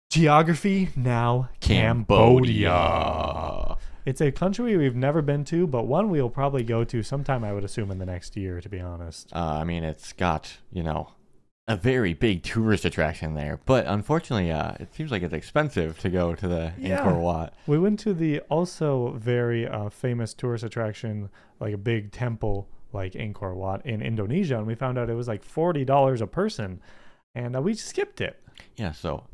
Geography Now Cambodia. Cambodia. It's a country we've never been to, but one we'll probably go to sometime, I would assume, in the next year, to be honest. I mean, it's got, a very big tourist attraction there. But unfortunately, it seems like it's expensive to go to the Angkor Wat. We went to the also very famous tourist attraction, like a big temple like Angkor Wat in Indonesia, and we found out it was like $40 a person, and we skipped it. Yeah, so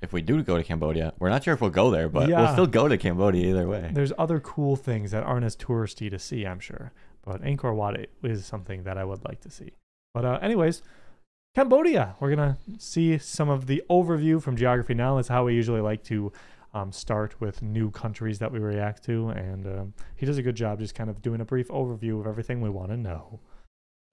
if we do go to Cambodia, we're not sure if we'll go there, but we'll still go to Cambodia either way. There's other cool things that aren't as touristy to see, I'm sure. But Angkor Wat is something that I would like to see. But anyways, Cambodia. We're going to see some of the overview from Geography Now. That's how we usually like to start with new countries that we react to. And he does a good job just kind of doing a brief overview of everything we want to know.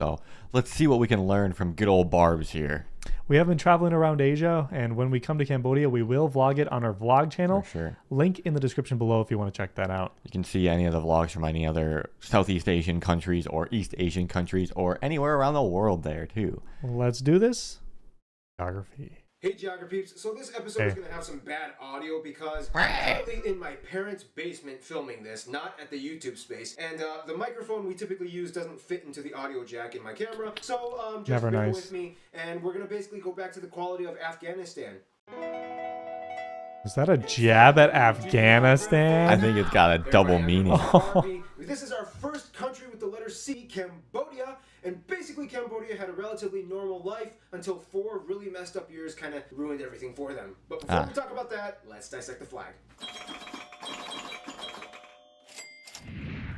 So let's see what we can learn from good old Barbs here. We have been traveling around Asia, and when we come to Cambodia, we will vlog it on our vlog channel. For sure. Link in the description below if you want to check that out. You can see any of the vlogs from any other Southeast Asian countries or East Asian countries or anywhere around the world there too. Let's do this. Geography. Hey Geography peeps, so this episode is going to have some bad audio because I'm currently in my parents' basement filming this, not at the YouTube space, and the microphone we typically use doesn't fit into the audio jack in my camera, so just bear with me, and we're going to basically go back to the quality of Afghanistan. Is that a jab at Afghanistan? I think it's got a double meaning. This is our first country with the letter C, Cambodia, and basically Cambodia had a relatively normal life until 4 really messed up years kind of ruined everything for them. But before we talk about that, let's dissect the flag.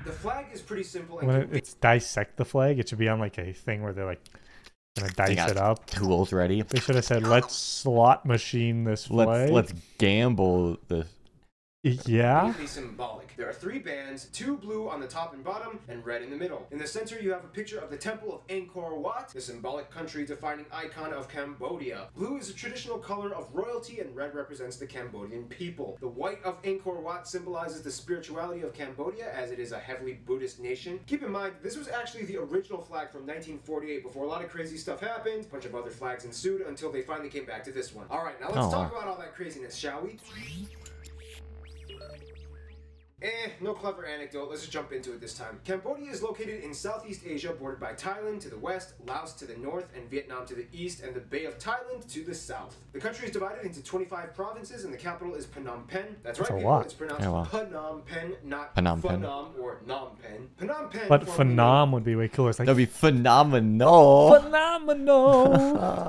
The flag is pretty simple. And when it's dissect the flag, it should be on like a thing where they're like gonna dice it up. Tools ready. They should have said, "Let's slot machine this flag. Let's gamble this." Yeah. Symbolic. There are 3 bands, 2 blue on the top and bottom, and red in the middle. In the center, you have a picture of the Temple of Angkor Wat, the symbolic country-defining icon of Cambodia. Blue is a traditional color of royalty, and red represents the Cambodian people. The white of Angkor Wat symbolizes the spirituality of Cambodia, as it is a heavily Buddhist nation. Keep in mind, this was actually the original flag from 1948, before a lot of crazy stuff happened. A bunch of other flags ensued until they finally came back to this one. All right, now let's talk about all that craziness, shall we? No clever anecdote, let's just jump into it this time. Cambodia is located in Southeast Asia, bordered by Thailand to the west, Laos to the north, and Vietnam to the east, and the Bay of Thailand to the south. The country is divided into 25 provinces, and the capital is Phnom Penh. That's right, people, it's pronounced Phnom Penh, not Phnom or Phnom Penh. Phnom Penh. But Phnom would be way cooler. It's like, that'd be phenomenal. Phenomenal.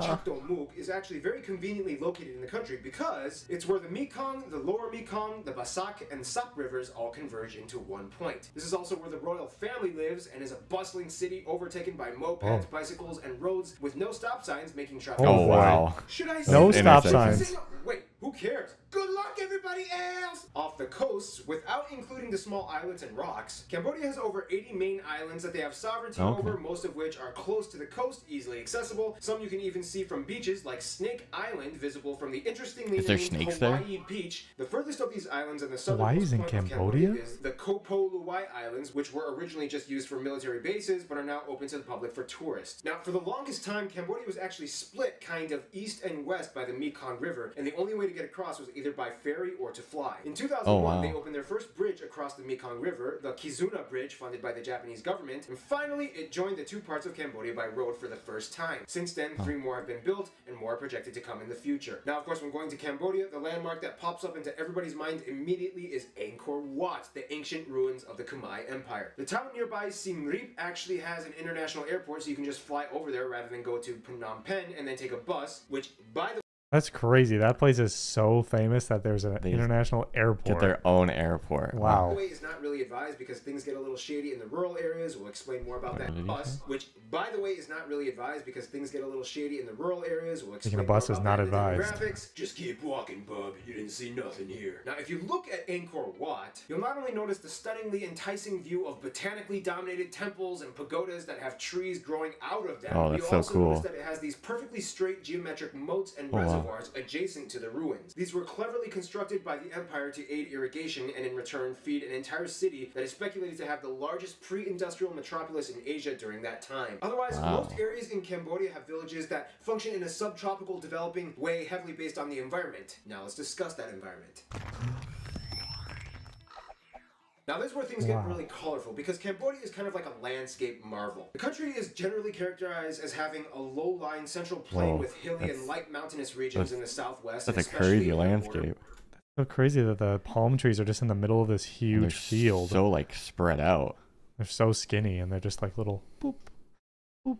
Chakdong is actually very conveniently located in the country because it's where the Mekong, the Lower Mekong, the Basak, and Sap rivers all converge into one point. This is also where the royal family lives and is a bustling city overtaken by mopeds, bicycles, and roads with no stop signs making traffic. Oh, wow. Should I say no stop signs? Wait, who cares? Good luck, everybody else! Off the coasts, without including the small islets and rocks, Cambodia has over 80 main islands that they have sovereignty over, most of which are close to the coast, easily accessible. Some you can even see from beaches like Snake Island, visible from the interestingly named Hawaii Beach. The furthest of these islands in the southernmost point of Cambodia is the Kopo Luwai Islands, which were originally just used for military bases, but are now open to the public for tourists. Now, for the longest time, Cambodia was actually split kind of east and west by the Mekong River, and the only way to get across was either by ferry or to fly. In 2001, they opened their first bridge across the Mekong River, the Kizuna Bridge, funded by the Japanese government, and finally, it joined the 2 parts of Cambodia by road for the first time. Since then, 3 more have been built, and more are projected to come in the future. Now, of course, when going to Cambodia, the landmark that pops up into everybody's mind immediately is Angkor Wat, the ancient ruins of the Khmer Empire. The town nearby, Siem Reap, actually has an international airport, so you can just fly over there rather than go to Phnom Penh and then take a bus, which, by the That's crazy. That place is so famous that there's an international airport. Get their own airport. Wow. By the way, is not really advised because things get a little shady in the rural areas. We'll explain more about that bus, which, by the way, is not really advised because things get a little shady in the rural areas. We'll explain a bus is not advised. Demographics. Just keep walking, bub. You didn't see nothing here. Now, if you look at Angkor Wat, you'll not only notice the stunningly enticing view of botanically dominated temples and pagodas that have trees growing out of them, Oh, that's you'll so also cool. notice that it has these perfectly straight geometric moats and Oh, reservoirs adjacent to the ruins. These were cleverly constructed by the empire to aid irrigation and in return feed an entire city that is speculated to have the largest pre-industrial metropolis in Asia during that time. Otherwise, most areas in Cambodia have villages that function in a subtropical developing way heavily based on the environment. Now let's discuss that environment. Now this is where things get really colorful, because Cambodia is kind of like a landscape marvel. The country is generally characterized as having a low-lying central plain with hilly and light mountainous regions in the southwest. That's a crazy landscape. So crazy that the palm trees are just in the middle of this huge field. So like spread out. They're so skinny, and they're just like little boop.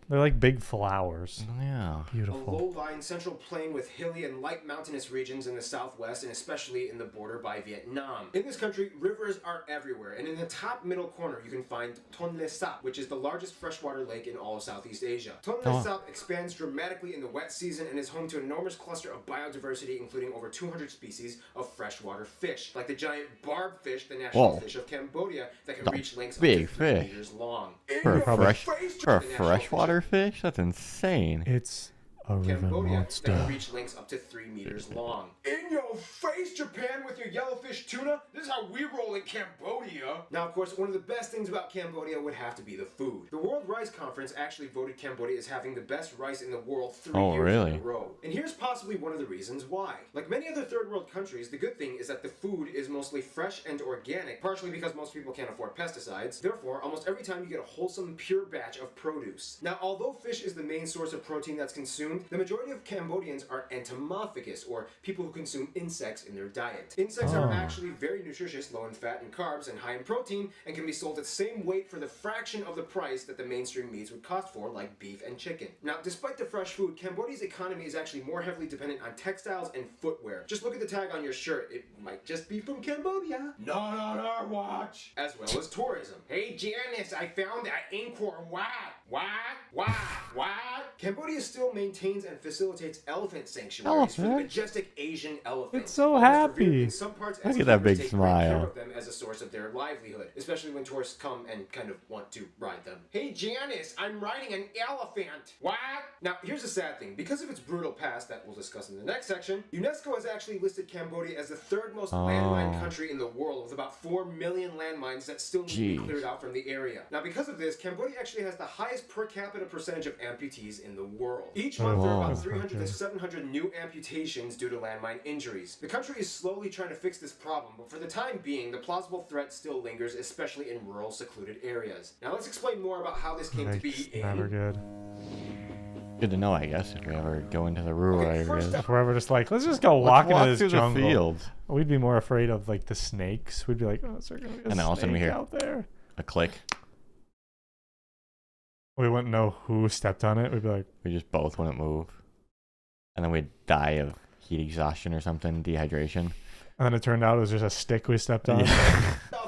They're like big flowers. Yeah. Beautiful. A low-lying central plain with hilly and light mountainous regions in the southwest, and especially in the border by Vietnam. In this country, rivers are everywhere, and in the top middle corner you can find Tonle Sap, which is the largest freshwater lake in all of Southeast Asia. Tonle Sap expands dramatically in the wet season and is home to an enormous cluster of biodiversity, including over 200 species of freshwater fish, like the giant barbfish, the national fish of Cambodia, that can reach lengths up to 3 meters long. For a freshwater fish? That's insane. It's a river monster. That can reach lengths up to 3 meters long. In your face, Japan, with your yellowfish tuna. This is how we roll in Cambodia. Now, of course, one of the best things about Cambodia would have to be the food. The World Rice Conference actually voted Cambodia as having the best rice in the world 3 years in a row. And here's possibly one of the reasons why. Like many other third world countries, the good thing is that the food is mostly fresh and organic, partially because most people can't afford pesticides. Therefore, almost every time you get a wholesome, pure batch of produce. Now, although fish is the main source of protein that's consumed, the majority of Cambodians are entomophagous, or people who consume insects in their diet. Insects are actually very nutritious, low in fat and carbs, and high in protein, and can be sold at the same weight for the fraction of the price that the mainstream meats would cost for, like beef and chicken. Now, despite the fresh food, Cambodia's economy is actually more heavily dependent on textiles and footwear. Just look at the tag on your shirt. It might just be from Cambodia. Not on our watch. As well as tourism. Hey, Janice, I found Angkor Wat. What? Cambodia still maintains and facilitates elephant sanctuaries for the majestic Asian elephant. It's so happy. In some parts, look at that big smile. Of them as a source of their livelihood, especially when tourists come and kind of want to ride them. Hey, Janice, I'm riding an elephant. What? Now, here's the sad thing. Because of its brutal past that we'll discuss in the next section, UNESCO has actually listed Cambodia as the third most landmine country in the world, with about 4 million landmines that still need to be cleared out from the area. Now, because of this, Cambodia actually has the highest per capita percentage of amputees in the world. Each month, there are about 300 to 700 new amputations due to landmine injuries. The country is slowly trying to fix this problem, but for the time being, the plausible threat still lingers, especially in rural, secluded areas. Now, let's explain more about how this came to be. Never good. Good to know, I guess, if we ever go into the rural areas. If we're ever just like, let's just go walk into this jungle. The fields. We'd be more afraid of like the snakes. We'd be like, oh, is there gonna be a snake out there? A click. We wouldn't know who stepped on it. We'd be like, we just both wouldn't move, and then we'd die of heat exhaustion or something, dehydration. And then it turned out it was just a stick we stepped on.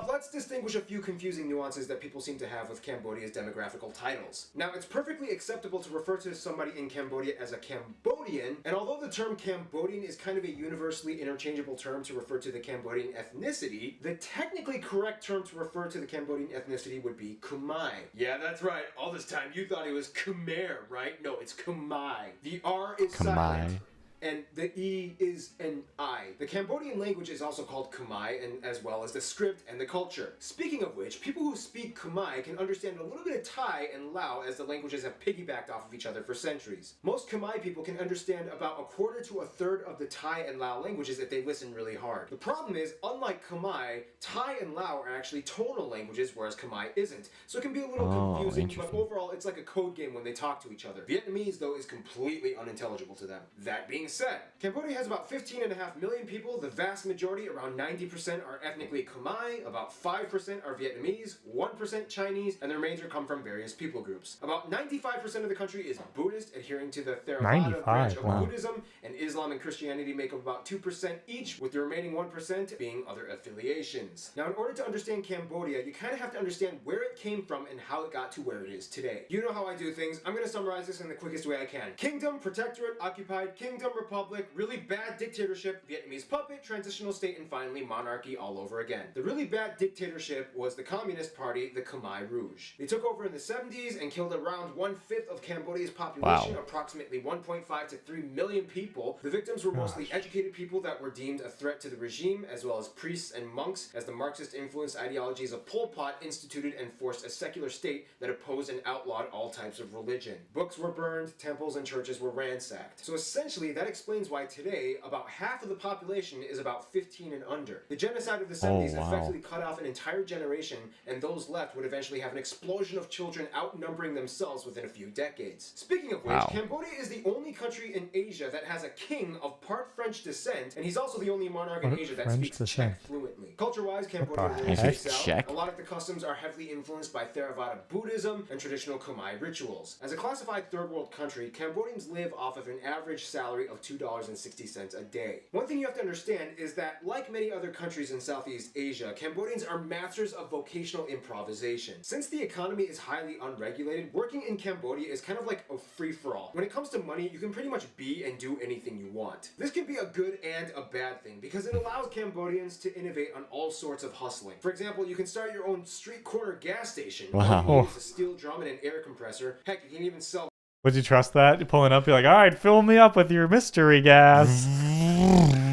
Let's distinguish a few confusing nuances that people seem to have with Cambodia's demographical titles. Now, it's perfectly acceptable to refer to somebody in Cambodia as a Cambodian, and although the term Cambodian is kind of a universally interchangeable term to refer to the Cambodian ethnicity, the technically correct term to refer to the Cambodian ethnicity would be Khmer. Yeah, that's right. All this time you thought it was Khmer, right? No, it's Khmer. The R is silent. And the E is an I. The Cambodian language is also called Khmer, and as well as the script and the culture. Speaking of which, people who speak Khmer can understand a little bit of Thai and Lao, as the languages have piggybacked off of each other for centuries. Most Khmer people can understand about a quarter to a third of the Thai and Lao languages if they listen really hard. The problem is, unlike Khmer, Thai and Lao are actually tonal languages, whereas Khmer isn't. So it can be a little confusing, but overall it's like a code game when they talk to each other. Vietnamese, though, is completely unintelligible to them. That being said, Cambodia has about 15.5 million people. The vast majority, around 90%, are ethnically Khmer, about 5% are Vietnamese, 1% Chinese, and the remainder come from various people groups. About 95% of the country is Buddhist, adhering to the Theravada branch of Buddhism, and Islam and Christianity make up about 2% each, with the remaining 1% being other affiliations. Now, in order to understand Cambodia, you kind of have to understand where it came from and how it got to where it is today. You know how I do things. I'm going to summarize this in the quickest way I can. Kingdom, Protectorate, Occupied, Kingdom, republic, really bad dictatorship, Vietnamese puppet, transitional state, and finally monarchy all over again. The really bad dictatorship was the Communist Party, the Khmer Rouge. They took over in the 70s and killed around 1/5 of Cambodia's population, approximately 1.5 to 3 million people. The victims were mostly educated people that were deemed a threat to the regime, as well as priests and monks, as the Marxist-influenced ideologies of Pol Pot instituted and forced a secular state that opposed and outlawed all types of religion. Books were burned, temples and churches were ransacked. So essentially, that explains why today, about half of the population is about 15 and under. The genocide of the 70s effectively cut off an entire generation, and those left would eventually have an explosion of children outnumbering themselves within a few decades. Speaking of which, Cambodia is the only country in Asia that has a king of part French descent, and he's also the only monarch in Asia that speaks Czech fluently. Culture-wise, Cambodia really sticks out. A lot of the customs are heavily influenced by Theravada Buddhism and traditional Khmer rituals. As a classified third world country, Cambodians live off of an average salary of $2.60 a day. One thing you have to understand is that, like many other countries in Southeast Asia, Cambodians are masters of vocational improvisation. Since the economy is highly unregulated, working in Cambodia is kind of like a free-for-all. When it comes to money, you can pretty much be and do anything you want. This can be a good and a bad thing because it allows Cambodians to innovate on all sorts of hustling. For example, you can start your own street corner gas station. Wow. Use a steel drum and an air compressor. Heck, you can even sell. Would you trust that? You're pulling up, you're like, all right, fill me up with your mystery gas.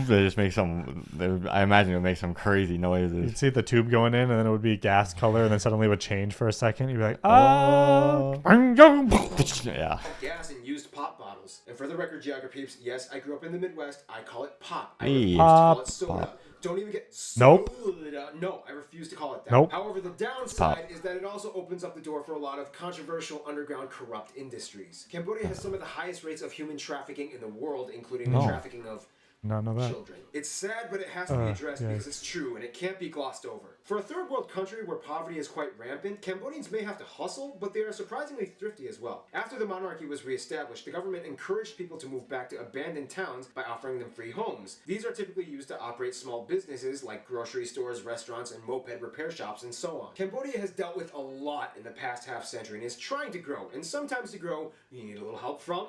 They just make some, I imagine it would make some crazy noises. You'd see the tube going in, and then it would be gas color, and then suddenly it would change for a second. You'd be like, oh. Yeah. Gas and used pop bottles. And for the record, Geography peeps, yes, I grew up in the Midwest. I call it pop. I refuse to call it soda. Don't even get soda. No, I refuse to call it that. However, the downside is that it also opens up the door for a lot of controversial underground corrupt industries. Cambodia has some of the highest rates of human trafficking in the world, including the trafficking of children. It's sad, but it has to be addressed because it's true and it can't be glossed over. For a third world country where poverty is quite rampant, Cambodians may have to hustle, but they are surprisingly thrifty as well. After the monarchy was reestablished, the government encouraged people to move back to abandoned towns by offering them free homes. These are typically used to operate small businesses like grocery stores, restaurants, and moped repair shops, and so on. Cambodia has dealt with a lot in the past half century and is trying to grow, and sometimes to grow, you need a little help from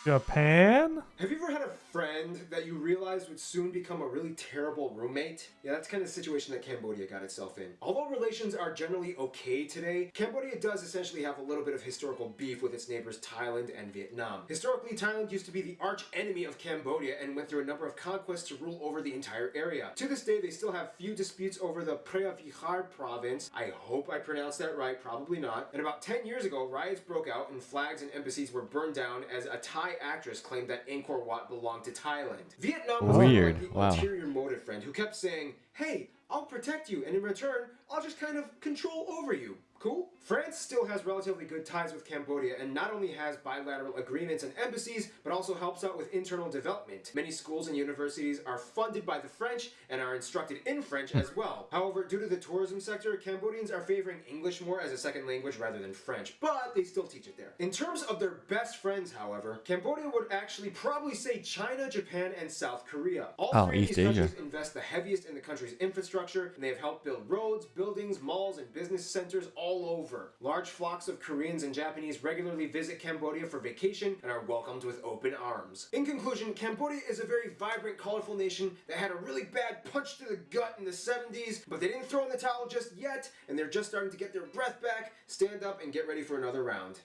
Japan? Have you ever had a friend that you realized would soon become a really terrible roommate? Yeah, that's kind of the situation that Cambodia got itself in. Although relations are generally okay today, Cambodia does essentially have a little bit of historical beef with its neighbors Thailand and Vietnam. Historically, Thailand used to be the arch enemy of Cambodia and went through a number of conquests to rule over the entire area. To this day, they still have few disputes over the Preface province. I hope I pronounced that right, probably not. And about 10 years ago, riots broke out and flags and embassies were burned down as a Thai actress claimed that Angkor Wat belonged to Thailand. Vietnam was like the ulterior motive friend who kept saying, hey, I'll protect you, and in return, I'll just kind of control over you. Cool? France still has relatively good ties with Cambodia and not only has bilateral agreements and embassies, but also helps out with internal development. Many schools and universities are funded by the French and are instructed in French as well. However, due to the tourism sector, Cambodians are favoring English more as a second language rather than French, but they still teach it there. In terms of their best friends, however, Cambodia would actually probably say China, Japan, and South Korea. All three of these countries invest the heaviest in the country's infrastructure, and they have helped build roads, buildings, malls, and business centers all over. Large flocks of Koreans and Japanese regularly visit Cambodia for vacation and are welcomed with open arms. In conclusion, Cambodia is a very vibrant, colorful nation that had a really bad punch to the gut in the 70s, but they didn't throw in the towel just yet, and they're just starting to get their breath back, stand up, and get ready for another round.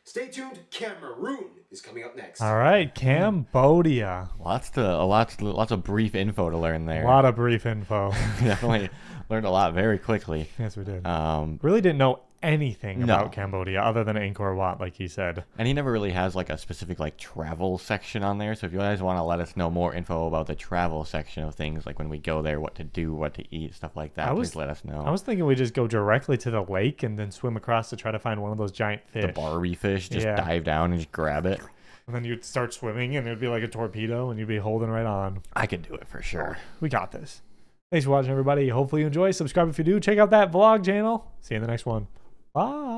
Stay tuned, Cameroon is coming up next. All right, Cambodia. Lots of brief info to learn there. A lot of brief info. Definitely learned a lot very quickly. Yes, we did. Really didn't know anything about Cambodia other than Angkor Wat, like he said. And he never really has like a specific like travel section on there. So if you guys want to let us know more info about the travel section of things, like when we go there, what to do, what to eat, stuff like that, please let us know. I was thinking we just go directly to the lake and then swim across to try to find one of those giant fish. The Barbie fish, just dive down and just grab it. And then you'd start swimming and it would be like a torpedo and you'd be holding right on. I could do it for sure. We got this. Thanks for watching, everybody. Hopefully you enjoy. Subscribe if you do. Check out that vlog channel. See you in the next one. Bye.